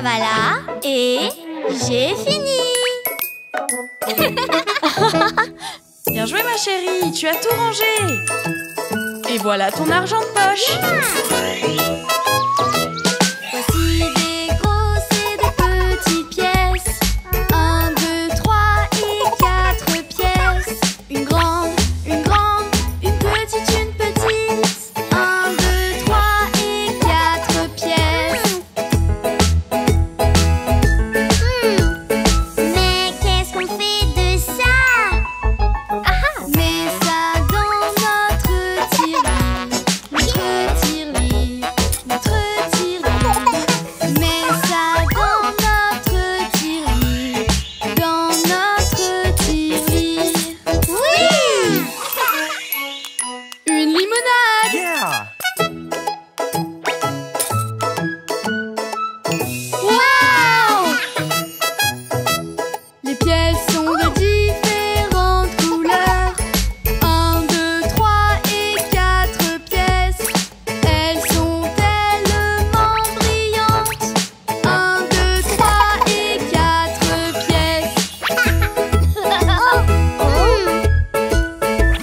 voilà. Et j'ai fini. Bien joué, ma chérie, tu as tout rangé. Et voilà ton argent de poche. Voici des grosses et des petites pièces. 1, 2, 3 et 4 pièces. Une grande, une petite, une petite. 1, 2, 3 et 4 pièces. Mais qu'est-ce qu'on fait de ça? Mets ça dans notre tirelire. Notre tirelire. Notre tirelire. Mets ça dans notre tirelire. Dans notre tirelire. Oui! Une limonade! Yeah! Waouh! Les pièces sont de différentes couleurs. 1, 2, 3 et 4 pièces. Elles sont tellement brillantes. 1, 2, 3 et 4 pièces.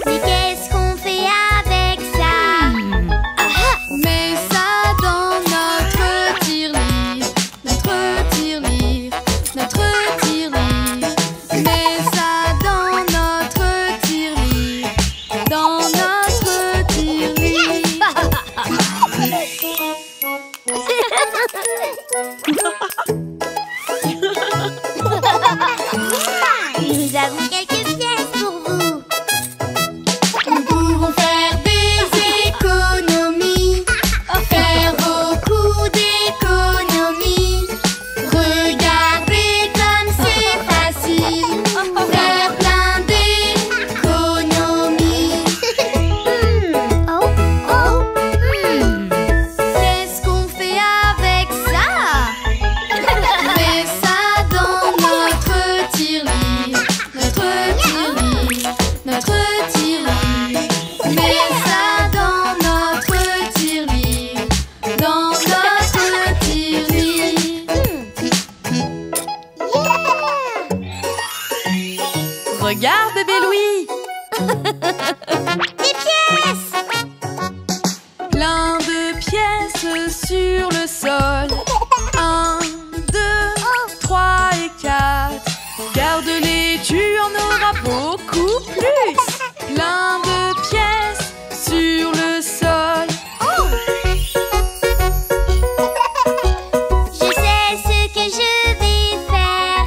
Mais qu'est-ce qu'on fait avec ça? Mets ça dans notre tirelire. Notre tirelire. Notre tirelire. Mets ça dans notre tirelire. Dans notre tirelire. Nous avons quelques pièces pour vous. Nous pouvons faire des économies. Faire beaucoup d'économies. Regardez comme c'est facile. Faire plein d'économies. Qu'est-ce qu'on fait avec ça? Mets ça dans notre tirelire. Notre tirelire. Notre tirelire. Mets ça dans notre tirelire. Dans notre tirelire. Regarde, bébé Louis. Des pièces! Plein de pièces sur le sol. 1, 2, 3 et 4. Garde-les, tu en auras beaucoup plus. Plein de pièces sur le sol. Je sais ce que je vais faire.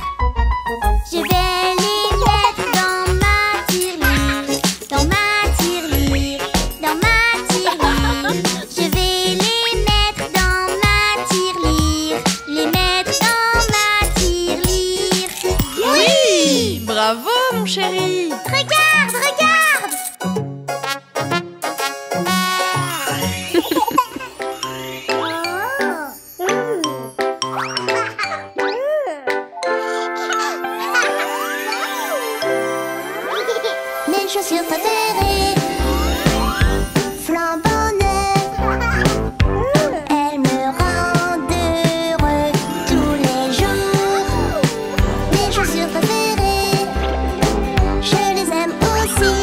Je vais les mettre dans ma tirelire. Dans ma tirelire. Dans ma tirelire. Je vais les mettre dans ma tirelire. Les mettre dans ma tirelire. Oui, bravo, mon chéri. Regarde, regarde! Mes chaussures préférées, flambant neuves, elles me rendent heureux tous les jours. Mes chaussures préférées, je les aime aussi,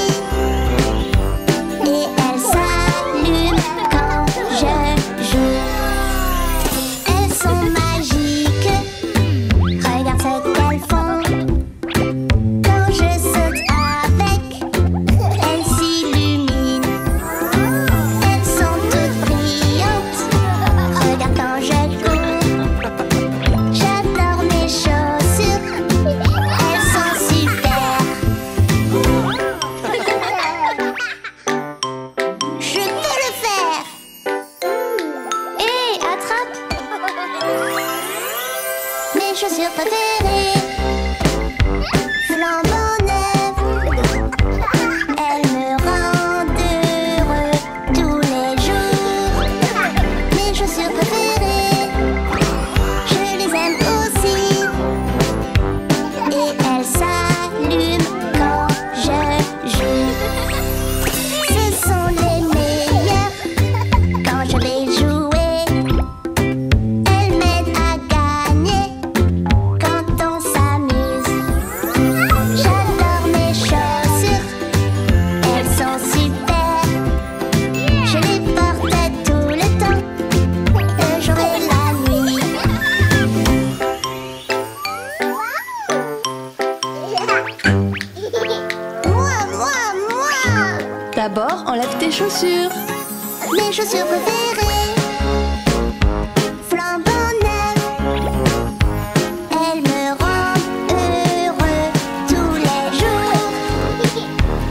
et elles s'allument quand je joue. Elles sont magiques, regarde ce qu'elles font. Quand je saute avec, elles s'illuminent. Elles sont toutes brillantes. Regarde quand je cours. J'adore mes chaussures. Elles sont super. Je peux le faire. Hé, attrape. Mes chaussures préférées, flambant neuves, elles me rendent heureux tous les jours. Mes chaussures préférées, je les aime aussi, et elles s'allument quand je joue. Ce sont les meilleures quand je vais jouer. Elles m'aident à gagner. tes chaussures. Mes chaussures préférées, flambant neuves, elles me rendent heureux tous les jours.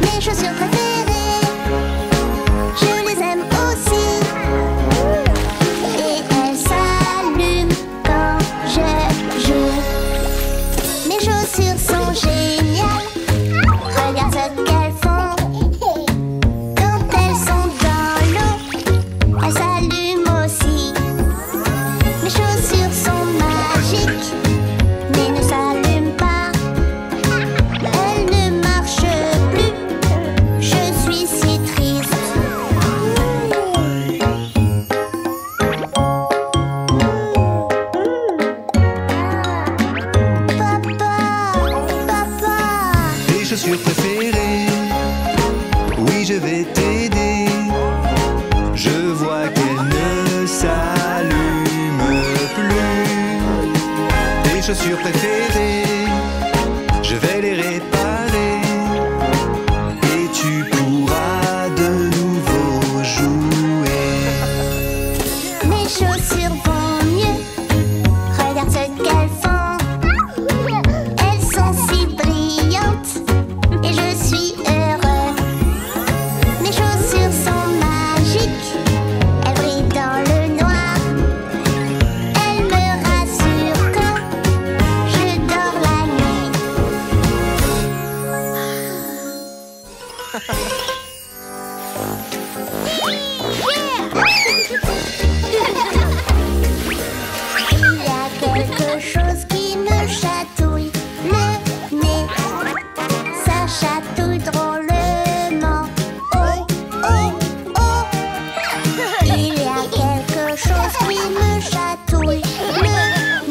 Mes chaussures préférées, je les aime aussi, et elles s'allument quand je joue. Mes chaussures sont géniales, regarde ce qu'elles font. Quand elles sont dans l'eau, elles s'allument aussi. Mes chaussures sont magiques, mais ne s'allument pas. Elles ne marchent plus, je suis si triste. Papa, Tes chaussures préférées, oui je vais t'aider. Je vois qu'elles ne s'allument plus. Tes chaussures préférées, je vais les réparer. Et tu pourras de nouveau jouer. mes chaussures vont mieux, regarde ce qu'elles font. Elles sont si brillantes, et je suis heureux. Mes chaussures sont magiques, elles brillent dans le noir. Elles me rassurent quand je dors la nuit. Il y a quelque chose qui me chatouille le nez. Ça chatouille drôlement. Oh, oh, oh. Il y a quelque chose qui me chatouille le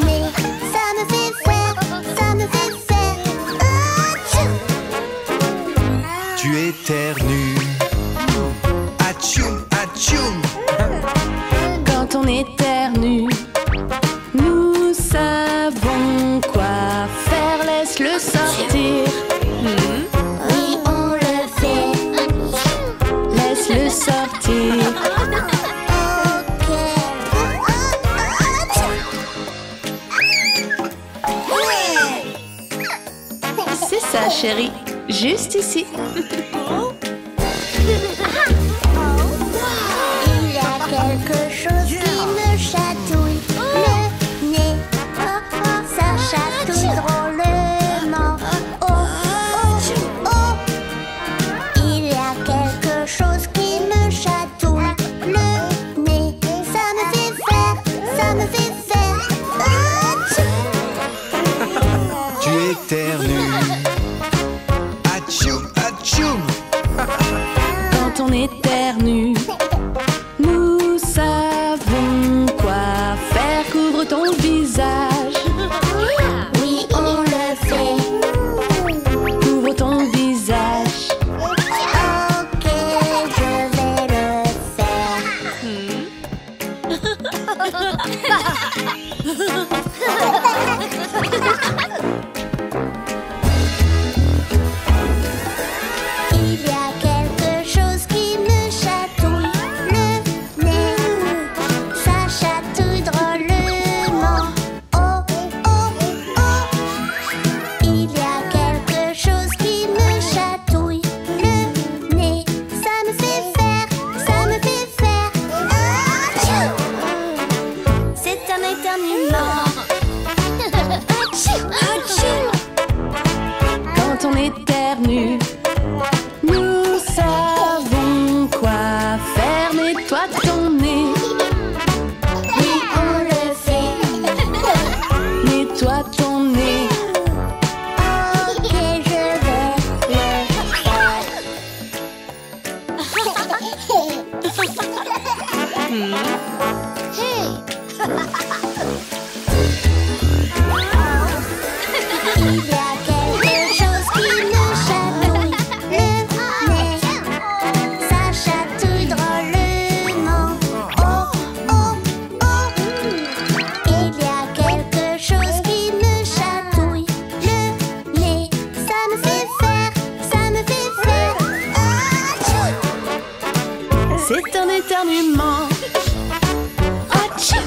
nez. Ça me fait faire, ça me fait faire. Atchoum. Tu éternues. Atchoum, atchoum. Quand on éternue, nous savons quoi faire. Laisse-le sortir. Oui, on le fait. Laisse-le sortir. Ok. C'est ça, chérie. Juste ici. Il y a quelque chose qui me chatouille le nez. Oh, oh, ça chatouille drôlement. Oh, oh, oh. Il y a quelque chose qui me chatouille le nez. Ça me fait faire, ça me fait faire. Atchoum. Tu éternues. Atchoum, atchoum. Quand on éternue, nous savons quoi faire. Couvre ton visage. Oui, on le fait. Couvre ton visage. Ok, je vais le faire. Il y a quelque chose qui me chatouille le nez. Ça chatouille drôlement. Oh, oh, oh. Il y a quelque chose qui me chatouille le nez. Ça me fait faire, ça me fait faire. Atchoum. C'est un éternuement. Atchoum, atchoum. Quand on éternue, nous savons quoi faire. Nettoie ton nez. Oui, on le fait. Nettoie ton nez. Ok, je vais le faire. Il y a quelque chose qui me chatouille le nez. Ça chatouille drôlement. Oh, C'est un éternuement. Atchou!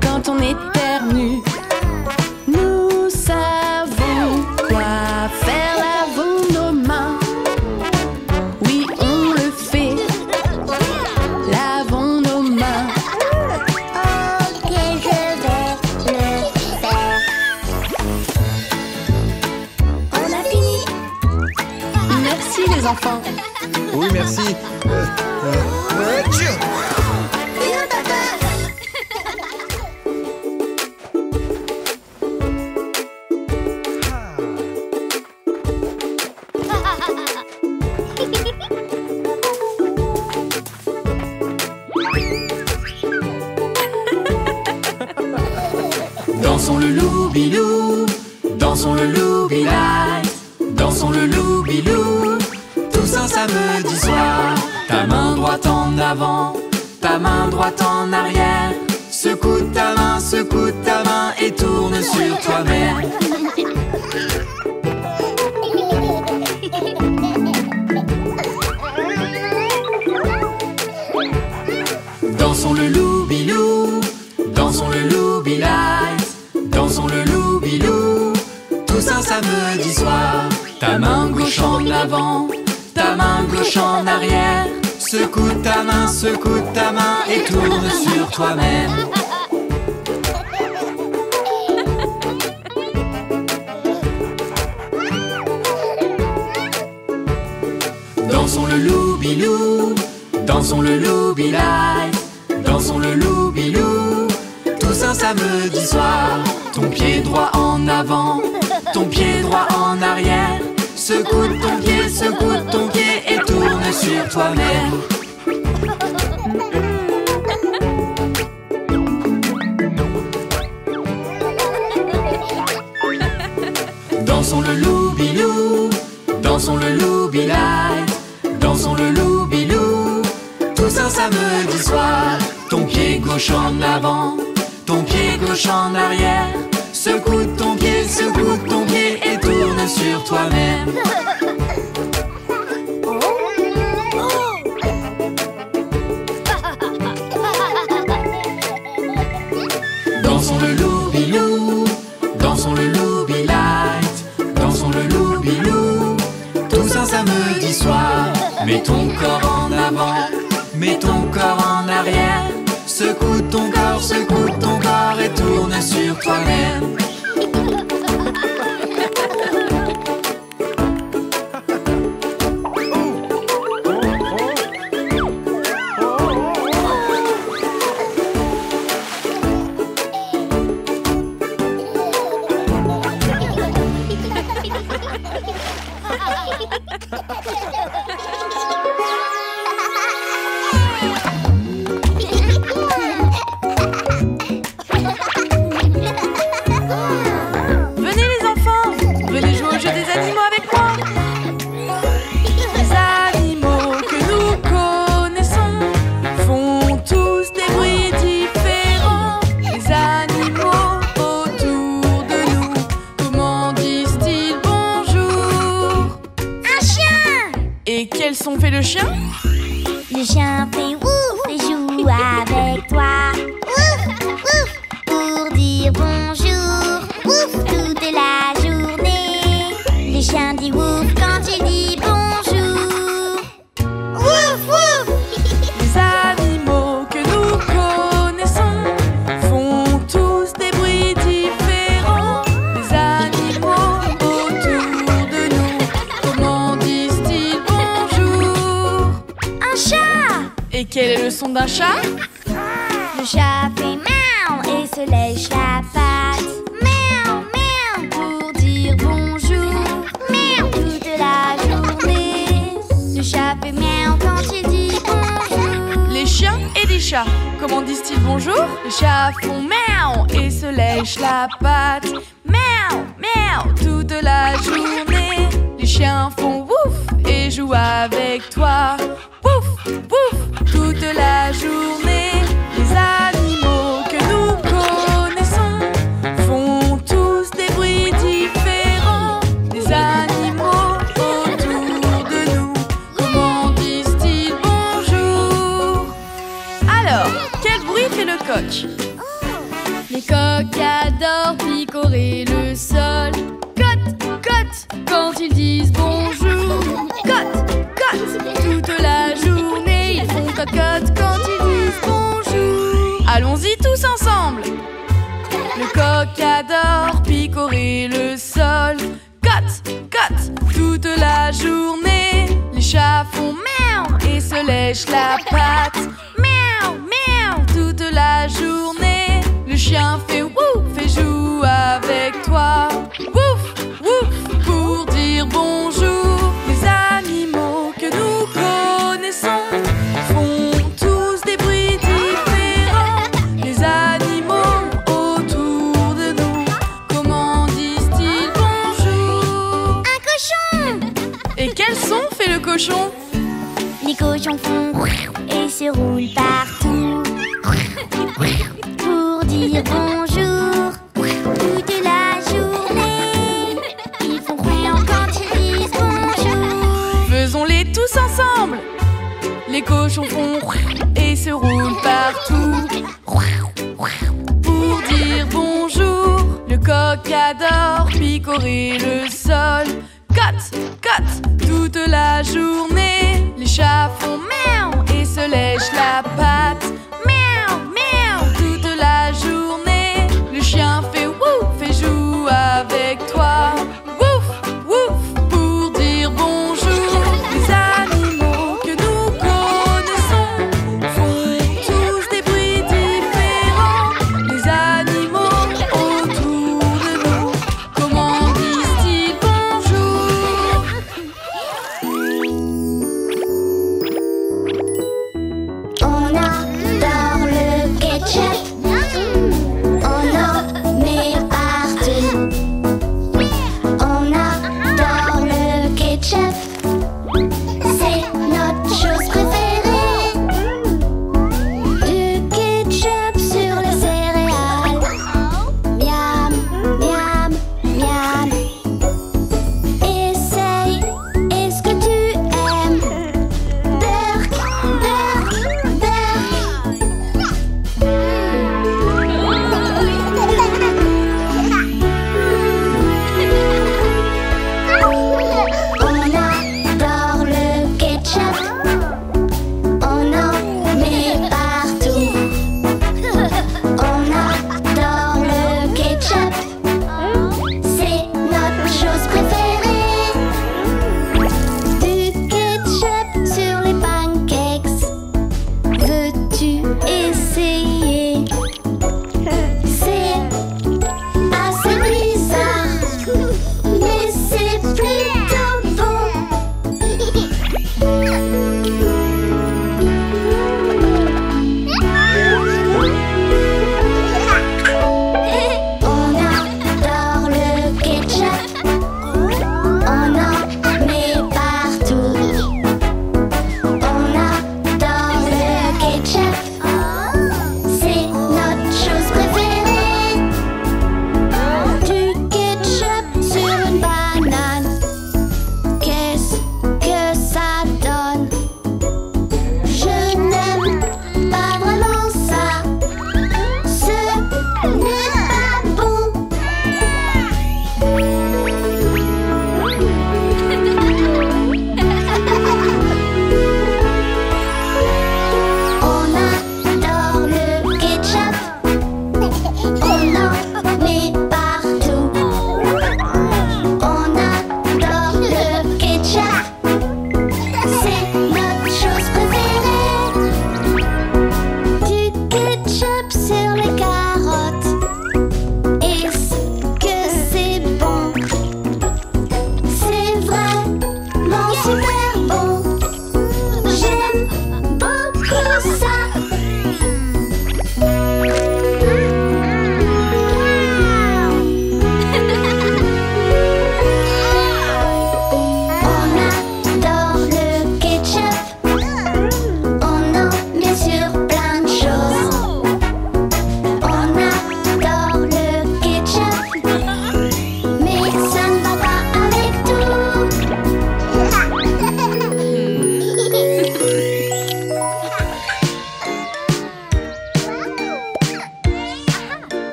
Quand on éternue, nous savons quoi faire. Lavons nos mains. Oui, on le fait. Lavons nos mains. Ok, je vais le faire. On a fini. Merci les enfants. Oui, merci. Atchou. Viens, papa. Dansons le loubilou, dansons le loubi-light, dansons le loubilou, tous un samedi soir. Ta main droite en avant, ta main droite en arrière. Secoue ta main et tourne sur toi-même. Dansons le loubilou, dansons le loubi-light, dansons le loubilou, tous un samedi soir. Ta main gauche en avant, ta main gauche en arrière. Secoue ta main et tourne sur toi-même. Dansons le loubilou, dansons le loubi-light, dansons le loubilou, tous un samedi soir. Ton pied droit en avant, ton pied droit en arrière. Secoue ton pied et tourne sur toi-même. Dansons le loubilou, dansons le loubi-light, dansons le loubilou, tous un samedi soir. Ton pied gauche en avant, ton pied gauche en arrière. Secoue ton pied et tourne sur toi-même. Dansons le loubilou, dansons le loubi-light, dansons le loubilou, tous un samedi soir. Mets ton corps en avant, mets ton corps en arrière. Secoue ton corps et tourne sur toi-même. Venez les enfants, venez jouer au jeu des animaux avec moi. Les animaux que nous connaissons font tous des bruits différents. Les animaux autour de nous, comment disent-ils bonjour? Un chien. Et quel son fait le chien? Le chien fait ouf et joue avec toi. Ouf, ouf, pour dire bonjour. Ouf, toute la journée. Le chien dit ouf quand il dit bonjour. Ouf, ouf. Les animaux que nous connaissons font tous des bruits différents. Les animaux autour de nous, comment disent-ils bonjour? Un chat. Et quel est le son d'un chat? Le chat fait miaou et se lèche la patte. Miaou, miaou, pour dire bonjour. Miaou, toute la journée. Le chat fait miaou quand il dit bonjour. Les chiens et les chats, comment disent-ils bonjour? Les chats font miaou et se lèchent la patte. Miaou, miaou, toute la journée. Les chiens font wouf et jouent avec toi. Wouf, wouf, toute la journée. Les animaux que nous connaissons font tous des bruits différents. Les animaux autour de nous, comment disent-ils coqs. Les coqs adorent picorer le sol. Cote, cote, quand ils disent bonjour. Cote, cote, toute la journée ils font cocotte quand ils disent bonjour. Allons-y tous ensemble. Le coq adore picorer le sol. Cote, cote, toute la journée. Les chats font miaou et se lèchent la patte. Miaou, miaou, toute la journée. Le chien fait wouf et joue avec toi. Wouf, wouf, pour dire bonjour. Les animaux que nous connaissons font tous des bruits différents. Les animaux autour de nous, comment disent-ils bonjour? Un cochon! Et quel son fait le cochon? Les cochons font et se roulent partout pour dire bonjour toute la journée. Ils font croyant quand ils disent bonjour. Faisons-les tous ensemble. Les cochons font et se roulent partout pour dire bonjour. Le coq adore picorer le sol. Cote, cote, toute la journée. Les chats font miaou et se lèchent la patte. Miaou, miaou, toute la journée. Le chien fait wouf et joue avec toi. Wouf, wouf, pour dire bonjour. Les animaux que nous connaissons font tous des bruits différents. Les animaux autour de nous, comment disent-ils bonjour?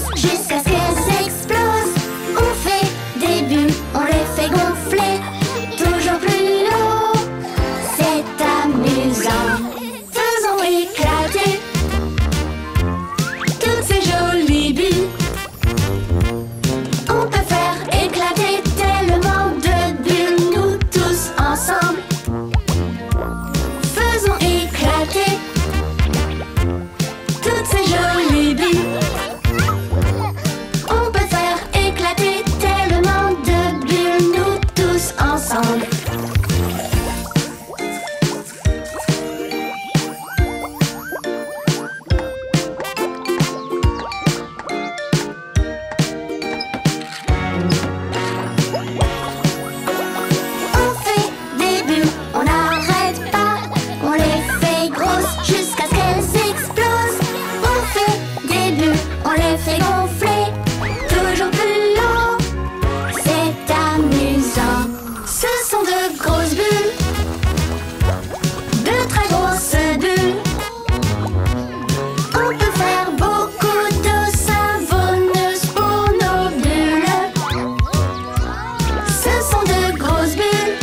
grosses jusqu'à ce qu'elles explosent. On fait des bulles, on les fait gonfler toujours plus haut. C'est amusant. Faisons éclater toutes ces jolies bulles. On peut faire éclater tellement de bulles, nous tous ensemble. Faisons éclater toutes ces jolies bulles. On peut faire éclater tellement de bulles, nous tous ensemble. On fait des bulles, on n'arrête pas. On les fait grosses jusqu'à ce qu'elles explosent. On fait des bulles, on les fait gonfler toujours plus haut. C'est amusant. Ce sont de grosses bulles, de très grosses bulles. On peut faire beaucoup d'eau savonneuse pour nos bulles. Ce sont de grosses bulles,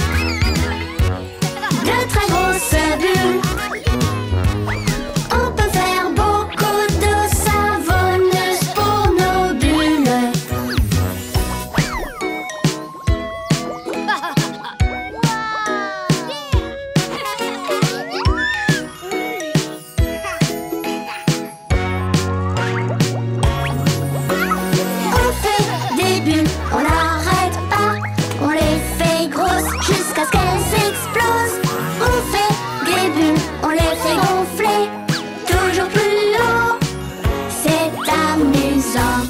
de très grosses bulles. On peut faire beaucoup d'eau savonneuse pour nos bulles. On fait des bulles, on n'arrête pas. On les fait grosses jusqu'à ce qu'elles explosent. On fait des bulles, on les fait gonfler toujours plus haut. C'est amusant.